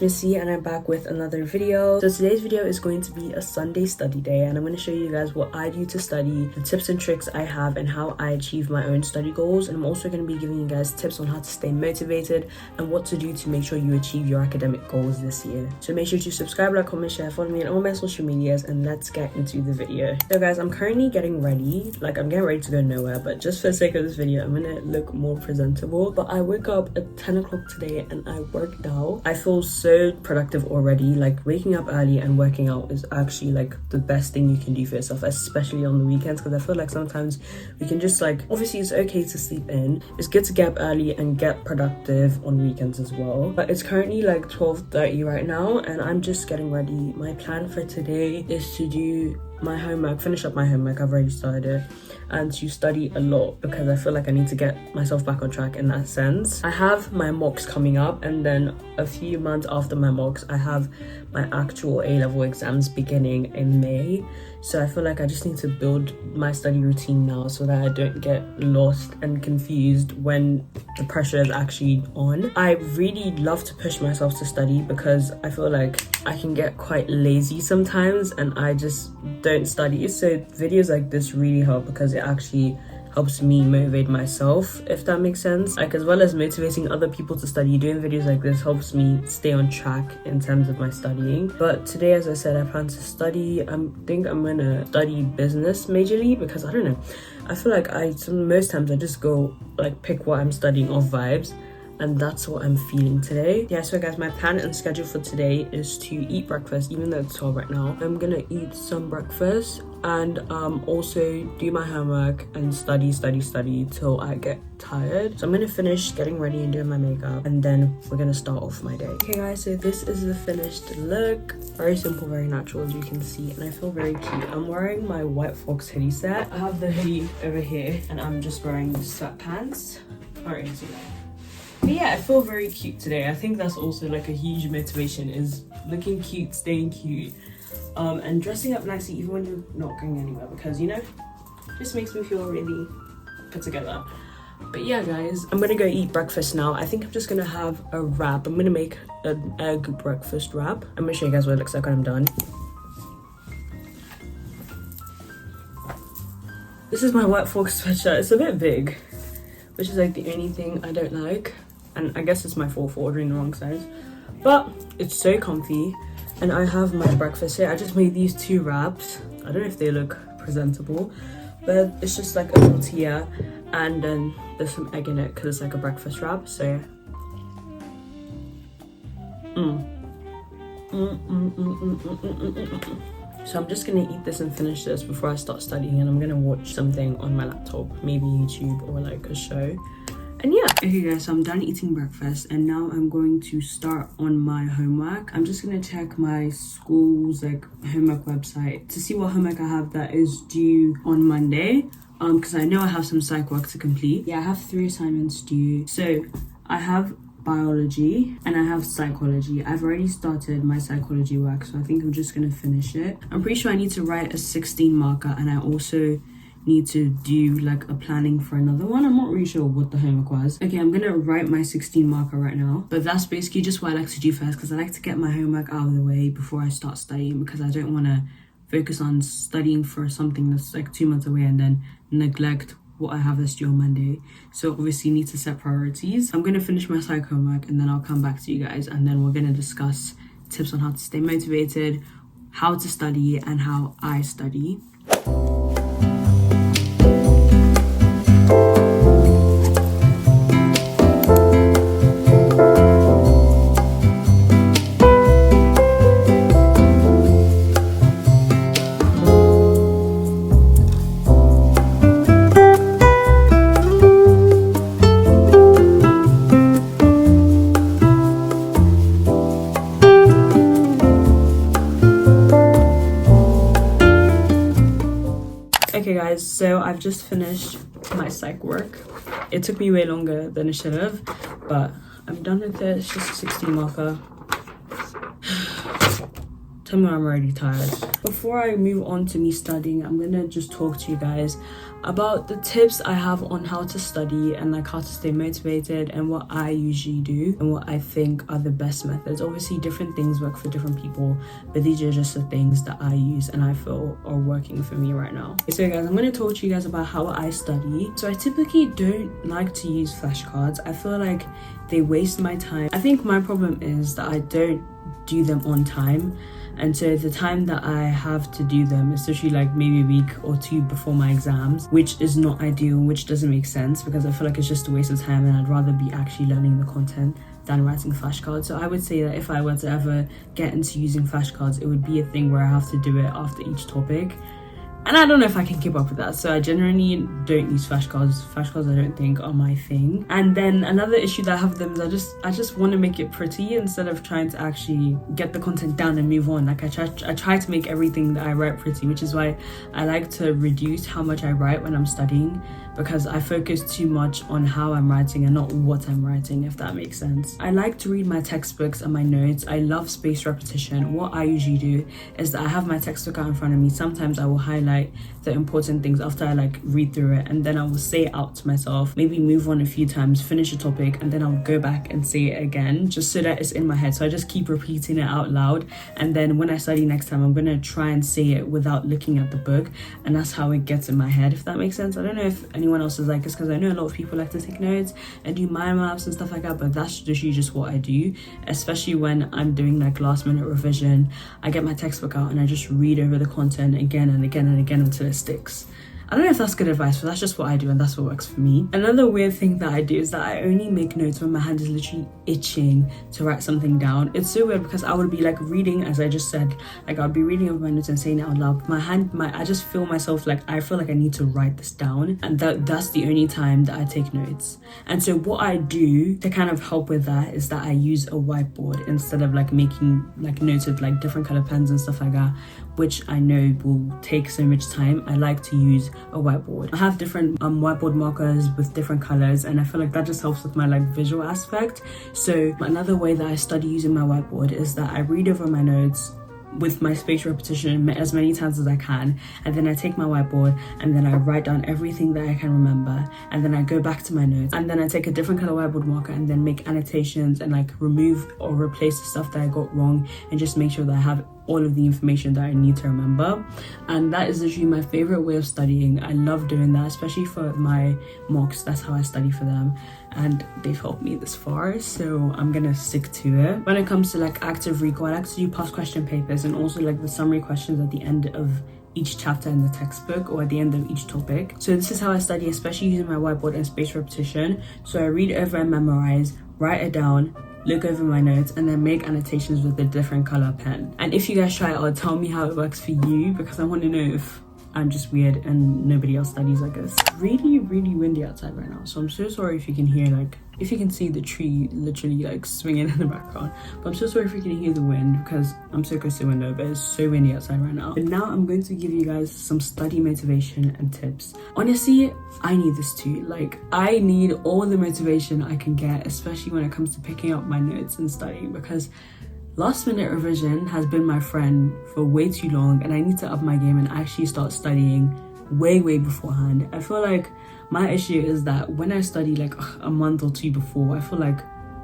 Missy and I'm back with another video. So today's video is going to be a Sunday study day, and I'm going to show you guys what I do to study, the tips and tricks I have, and how I achieve my own study goals. And I'm also going to be giving you guys tips on how to stay motivated and what to do to make sure you achieve your academic goals this year. So make sure to subscribe, like, comment, share, follow me on all my social medias, and let's get into the video. So guys, I'm currently getting ready. Like, I'm getting ready to go nowhere, but just for the sake of this video, I'm going to look more presentable. But I woke up at 10 o'clock today and I worked out. I feel so productive already. Like, waking up early and working out is actually like the best thing you can do for yourself, especially on the weekends, because I feel like sometimes we can just, like, obviously it's okay to sleep in, it's good to get up early and get productive on weekends as well. But it's currently like 12:30 right now and I'm just getting ready. My plan for today is to do my homework, finish up my homework, I've already started it, and to study a lot because I feel like I need to get myself back on track in that sense. I have my mocks coming up, and then a few months after my mocks I have my actual A-level exams beginning in May. So I feel like I just need to build my study routine now so that I don't get lost and confused when the pressure is actually on. I really love to push myself to study because I feel like I can get quite lazy sometimes and I just don't study. So videos like this really help because it actually helps me motivate myself, if that makes sense. Like, as well as motivating other people to study, doing videos like this helps me stay on track in terms of my studying. But today, as I said, I plan to study. I think I'm gonna study business majorly because I don't know, I feel like most times I just go like pick what I'm studying off vibes, and that's what I'm feeling today. Yeah, so guys, my plan and schedule for today is to eat breakfast, even though it's 12 right now. I'm gonna eat some breakfast and also do my homework and study till I get tired. So I'm gonna finish getting ready and doing my makeup, and then we're gonna start off my day. Okay guys, so this is the finished look. Very simple, very natural, as you can see, and I feel very cute. I'm wearing my White Fox hoodie set. I have the hoodie over here and I'm just wearing sweatpants. Alright, so but yeah, I feel very cute today. I think that's also like a huge motivation, is looking cute, staying cute, and dressing up nicely even when you're not going anywhere, because, you know, it just makes me feel really put together. But yeah guys, I'm gonna go eat breakfast now. I think I'm just gonna have a wrap. I'm gonna make an egg breakfast wrap. I'm gonna show you guys what it looks like when I'm done. This is my White Fox sweatshirt. It's a bit big, which is like the only thing I don't like. And I guess it's my fault for ordering the wrong size, but it's so comfy. And I have my breakfast here. I just made these two wraps. I don't know if they look presentable, but it's just like a tortilla and then there's some egg in it because it's like a breakfast wrap. So so I'm just gonna eat this and finish this before I start studying, and I'm gonna watch something on my laptop, maybe YouTube or like a show. And yeah, okay guys, so I'm done eating breakfast and now I'm going to start on my homework. I'm just gonna check my school's like homework website to see what homework I have that is due on Monday, because I know I have some psych work to complete. Yeah, I have 3 assignments due. So I have biology and I have psychology. I've already started my psychology work, so I think I'm just gonna finish it. I'm pretty sure I need to write a 16 marker, and I also need to do like a planning for another one. I'm not really sure what the homework was. Okay, I'm gonna write my 16 marker right now, but that's basically just what I like to do first, because I like to get my homework out of the way before I start studying, because I don't want to focus on studying for something that's like 2 months away and then neglect what I have that's due on Monday. So obviously you need to set priorities. I'm gonna finish my psych homework and then I'll come back to you guys, and then we're gonna discuss tips on how to stay motivated, how to study, and how I study. Okay guys, so I've just finished my psych work. It took me way longer than it should have, but I'm done with it. It's just a 16 marker. Tell me I'm already tired. Before I move on to me studying, I'm gonna just talk to you guys about the tips I have on how to study and like how to stay motivated, and what I usually do and what I think are the best methods. Obviously different things work for different people, but these are just the things that I use and I feel are working for me right now. So guys, I'm going to talk to you guys about how I study. So I typically don't like to use flashcards. I feel like they waste my time. I think my problem is that I don't do them on time, and so the time that I have to do them, especially like maybe a week or two before my exams, which is not ideal, which doesn't make sense because I feel like it's just a waste of time and I'd rather be actually learning the content than writing flashcards. So I would say that if I were to ever get into using flashcards, it would be a thing where I have to do it after each topic, and I don't know if I can keep up with that. So I generally don't use flashcards. Flashcards I don't think are my thing. And then another issue that I have with them is I just want to make it pretty instead of trying to actually get the content down and move on. Like I try to make everything that I write pretty, which is why I like to reduce how much I write when I'm studying, because I focus too much on how I'm writing and not what I'm writing, if that makes sense. I like to read my textbooks and my notes. I love spaced repetition. What I usually do is that I have my textbook out in front of me. Sometimes I will highlight the important things after I like read through it, and then I will say it out to myself, maybe move on a few times, finish a topic, and then I'll go back and say it again just so that it's in my head. So I just keep repeating it out loud, and then when I study next time I'm gonna try and say it without looking at the book, and that's how it gets in my head, if that makes sense. I don't know if anyone else is like this, because I know a lot of people like to take notes and do mind maps and stuff like that, but that's usually just what I do, especially when I'm doing like last minute revision. I get my textbook out and I just read over the content again and again and again until it sticks. I don't know if that's good advice, but that's just what I do and that's what works for me. Another weird thing that I do is that I only make notes when my hand is literally itching to write something down. It's so weird because I would be like reading, as I just said, like I'd be reading over my notes and saying it out loud. I just feel myself like I feel like I need to write this down, and that's the only time that I take notes. And so what I do to kind of help with that is that I use a whiteboard instead of like making like notes with like different color pens and stuff like that, which I know will take so much time. I like to use a whiteboard. I have different whiteboard markers with different colors, and I feel like that just helps with my like visual aspect. So another way that I study using my whiteboard is that I read over my notes with my spaced repetition as many times as I can, and then I take my whiteboard and then I write down everything that I can remember, and then I go back to my notes, and then I take a different color whiteboard marker and then make annotations and like remove or replace the stuff that I got wrong, and just make sure that I have all of the information that I need to remember. And that is literally my favorite way of studying. I love doing that, especially for my mocks. That's how I study for them, and they've helped me this far, so I'm gonna stick to it. When it comes to like active recall, I like to do past question papers and also like the summary questions at the end of each chapter in the textbook or at the end of each topic. So this is how I study, especially using my whiteboard and spaced repetition. So I read over and memorize, write it down, look over my notes, and then make annotations with a different color pen. And if you guys try it out, tell me how it works for you, because I want to know if I'm just weird and nobody else studies like this. It's really windy outside right now, so I'm so sorry if you can hear like, if you can see the tree literally like swinging in the background, but I'm so sorry if you can hear the wind because I'm so close to the window, but it's so windy outside right now. But now I'm going to give you guys some study motivation and tips. Honestly, I need this too. Like I need all the motivation I can get, especially when it comes to picking up my notes and studying, because last minute revision has been my friend for way too long, and I need to up my game and actually start studying way beforehand. I feel like my issue is that when I study like a month or two before, I feel like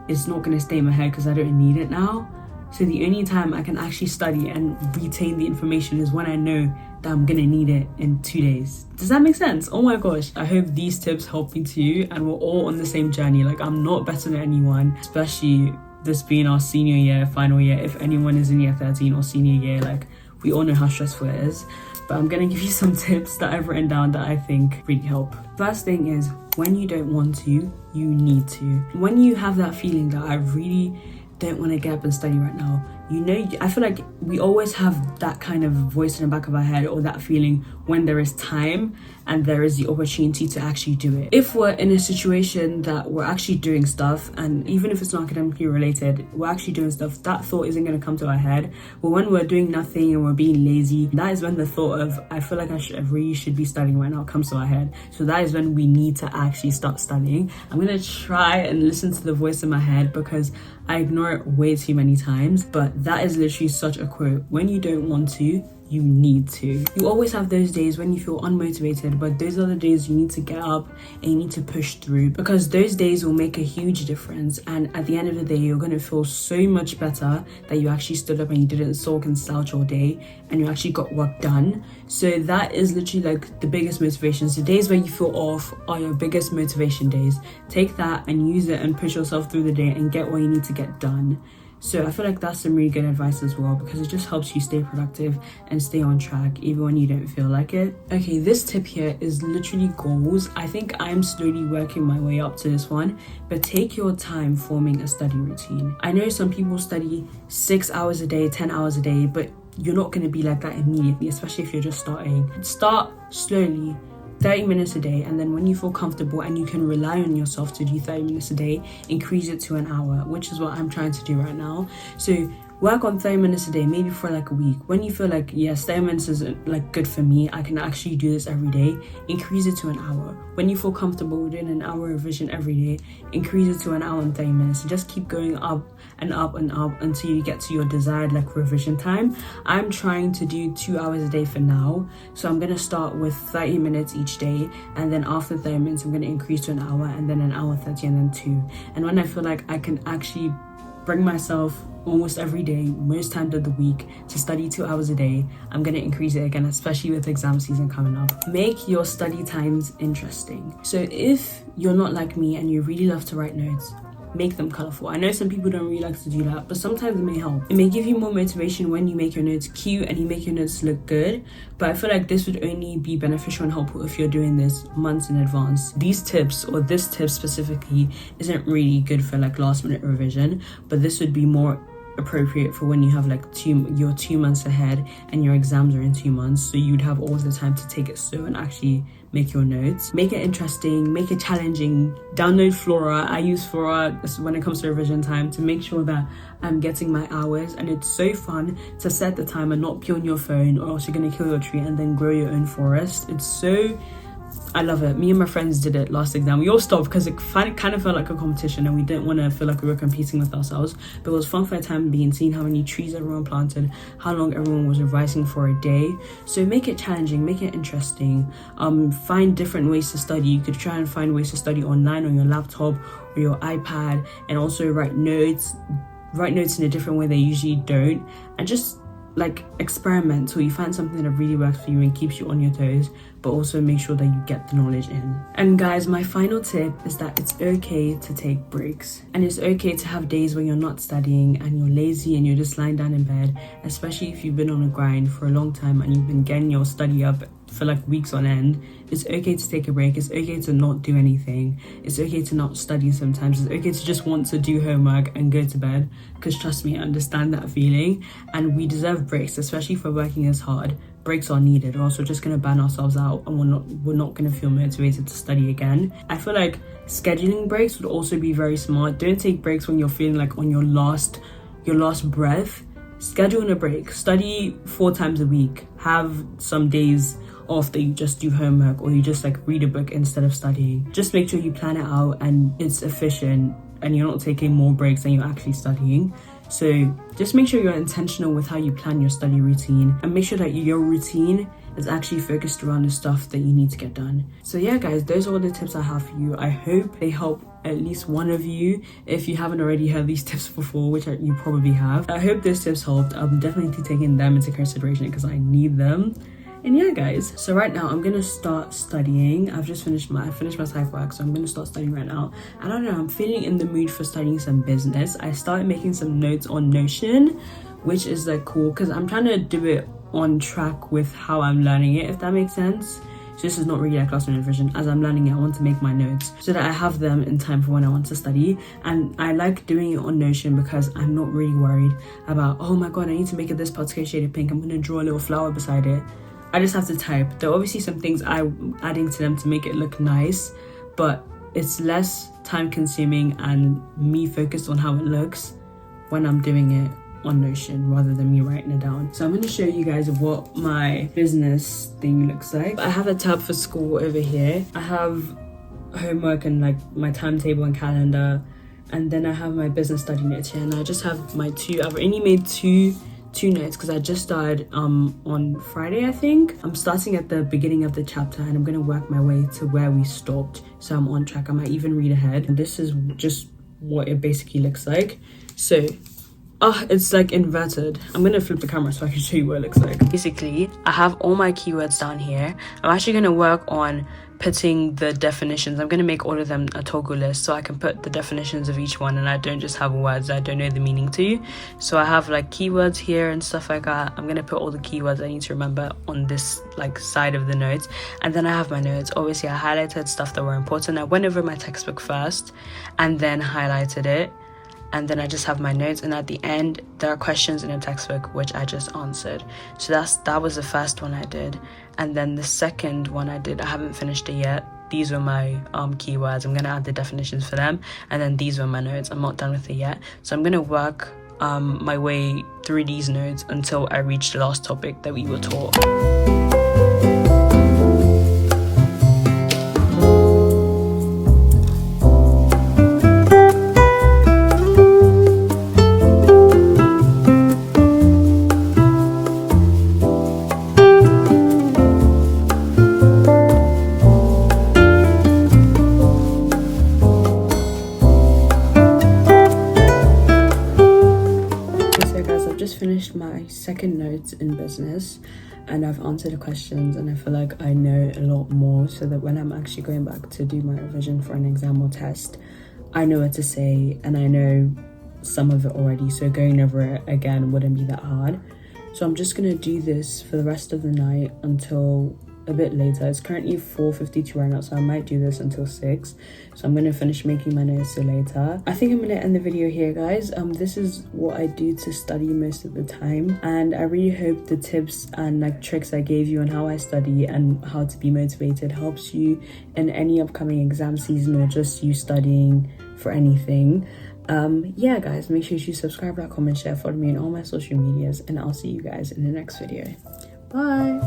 it's not going to stay in my head because I don't need it now. So the only time I can actually study and retain the information is when I know that I'm gonna need it in 2 days. Does that make sense? Oh my gosh, I hope these tips help me too, and we're all on the same journey. Like I'm not better than anyone, especially this being our senior year, final year. If anyone is in year 13 or senior year, like we all know how stressful it is. But I'm gonna give you some tips that I've written down that I think really help. First thing is, when you don't want to, you need to. When you have that feeling that I really don't want to get up and study right now, you know, I feel like we always have that kind of voice in the back of our head, or that feeling when there is time and there is the opportunity to actually do it. If we're in a situation that we're actually doing stuff, and even if it's not academically related, we're actually doing stuff, that thought isn't going to come to our head. But when we're doing nothing and we're being lazy, that is when the thought of, I feel like I really should be studying right now, comes to our head. So that is when we need to actually start studying. I'm going to try and listen to the voice in my head because I ignore it way too many times, but that is literally such a quote. When you don't want to, you need to. You always have those days when you feel unmotivated, but those are the days you need to get up and you need to push through, because those days will make a huge difference. And at the end of the day, you're going to feel so much better that you actually stood up and you didn't sulk and slouch all day, and you actually got work done. So that is literally like the biggest motivations. The days where you feel off are your biggest motivation days. Take that and use it and push yourself through the day and get what you need to get done. So I feel like that's some really good advice as well, because it just helps you stay productive and stay on track even when you don't feel like it. Okay, this tip here is literally goals. I think I'm slowly working my way up to this one, but take your time forming a study routine. I know some people study 6 hours a day, 10 hours a day, but you're not going to be like that immediately, especially if you're just starting. Start slowly, 30 minutes a day, and then when you feel comfortable and you can rely on yourself to do 30 minutes a day, increase it to an hour, which is what I'm trying to do right now. So work on 30 minutes a day, maybe for like a week. When you feel like, yes, 30 minutes is like good for me, I can actually do this every day, increase it to an hour. When you feel comfortable doing an hour revision every day, increase it to an hour and 30 minutes. And just keep going up and up and up until you get to your desired like revision time. I'm trying to do 2 hours a day for now, so I'm gonna start with 30 minutes each day, and then after 30 minutes I'm gonna increase to an hour, and then an hour 30, and then 2. And when I feel like I can actually bring myself almost every day, most times of the week, to study 2 hours a day, I'm gonna increase it again, especially with exam season coming up. Make your study times interesting. So if you're not like me and you really love to write notes, make them colorful. I know some people don't really like to do that, but sometimes it may help. It may give you more motivation when you make your notes cute and you make your notes look good, but I feel like this would only be beneficial and helpful if you're doing this months in advance. These tips, or this tip specifically, isn't really good for like last minute revision, but this would be more appropriate for when you have like you're 2 months ahead and your exams are in 2 months, so you'd have all the time to take it slow and actually make your notes. Make it interesting, make it challenging. Download Flora. I use Flora when it comes to revision time to make sure that I'm getting my hours, and it's so fun to set the time and not be on your phone, or else you're gonna kill your tree and then grow your own forest. I love it. Me and my friends did it last exam. We all stopped because it kind of felt like a competition, and we didn't want to feel like we were competing with ourselves. But it was fun for a time being, seeing how many trees everyone planted, how long everyone was revising for a day. So make it challenging, make it interesting. Find different ways to study. You could try and find ways to study online on your laptop or your iPad, and also write notes in a different way they usually don't, and just like experiment till you find something that really works for you and keeps you on your toes, but also make sure that you get the knowledge in. And guys, my final tip is that it's okay to take breaks, and it's okay to have days when you're not studying and you're lazy and you're just lying down in bed, especially if you've been on a grind for a long time and you've been getting your study up for like weeks on end. It's okay to take a break. It's okay to not do anything. It's okay to not study sometimes. It's okay to just want to do homework and go to bed, because trust me, I understand that feeling, and we deserve breaks, especially for working as hard. Breaks are needed, or else we're just going to burn ourselves out and we're not going to feel motivated to study again. I feel like scheduling breaks would also be very smart. Don't take breaks when you're feeling like on your last breath. Schedule in a break. Study 4 times a week. Have some days off that you just do homework, or you just like read a book instead of studying. Just make sure you plan it out and it's efficient, and you're not taking more breaks than you're actually studying. So just make sure you're intentional with how you plan your study routine, and make sure that your routine is actually focused around the stuff that you need to get done. So yeah guys, those are all the tips I have for you. I hope they help at least one of you. If you haven't already heard these tips before, which you probably have, I hope those tips helped. I'm definitely taking them into consideration because I need them. And yeah guys, so right now I'm gonna start studying. I finished my psych work, so I'm gonna start studying right now. I don't know, I'm feeling in the mood for studying some business. I started making some notes on Notion, which is like cool because I'm trying to do it on track with how I'm learning it, if that makes sense. So this is not really like classroom revision. As I'm learning it, I want to make my notes so that I have them in time for when I want to study. And I like doing it on Notion because I'm not really worried about, oh my god, I need to make it this particular shade of pink, I'm gonna draw a little flower beside it. I just have to type. There are obviously some things I'm adding to them to make it look nice, but it's less time consuming and me focused on how it looks when I'm doing it on Notion rather than me writing it down. So I'm going to show you guys what my business thing looks like. I have a tab for school over here. I have homework and like my timetable and calendar, and then I have my business study notes here, and I just have my I've only made two 2 notes because I just started on Friday, I think. I'm starting at the beginning of the chapter and I'm gonna work my way to where we stopped, so I'm on track. I might even read ahead. And this is just what it basically looks like. So it's like inverted. I'm gonna flip the camera so I can show you what it looks like. Basically, I have all my keywords down here. I'm actually gonna work on putting the definitions. I'm gonna make all of them a toggle list so I can put the definitions of each one and I don't just have words I don't know the meaning to. So I have like keywords here and stuff like that. I'm gonna put all the keywords I need to remember on this like side of the notes, and then I have my notes. Obviously I highlighted stuff that were important. I went over my textbook first and then highlighted it, and then I just have my notes, and at the end there are questions in the textbook which I just answered. So that was the first one I did, and then the second one I did, I haven't finished it yet. These were my keywords. I'm gonna add the definitions for them, and then these were my notes. I'm not done with it yet, so I'm gonna work my way through these notes until I reach the last topic that we were taught. Finished my second notes in business and I've answered the questions, and I feel like I know a lot more so that when I'm actually going back to do my revision for an exam or test, I know what to say and I know some of it already, so going over it again wouldn't be that hard. So I'm just gonna do this for the rest of the night until a bit later. It's currently 4:52 right now, so I might do this until 6. So I'm gonna finish making my notes till later. I think I'm gonna end the video here, guys. This is what I do to study most of the time, and I really hope the tips and like tricks I gave you on how I study and how to be motivated helps you in any upcoming exam season or just you studying for anything. Yeah guys, make sure you subscribe, like, comment, share, follow me on all my social medias, and I'll see you guys in the next video. Bye.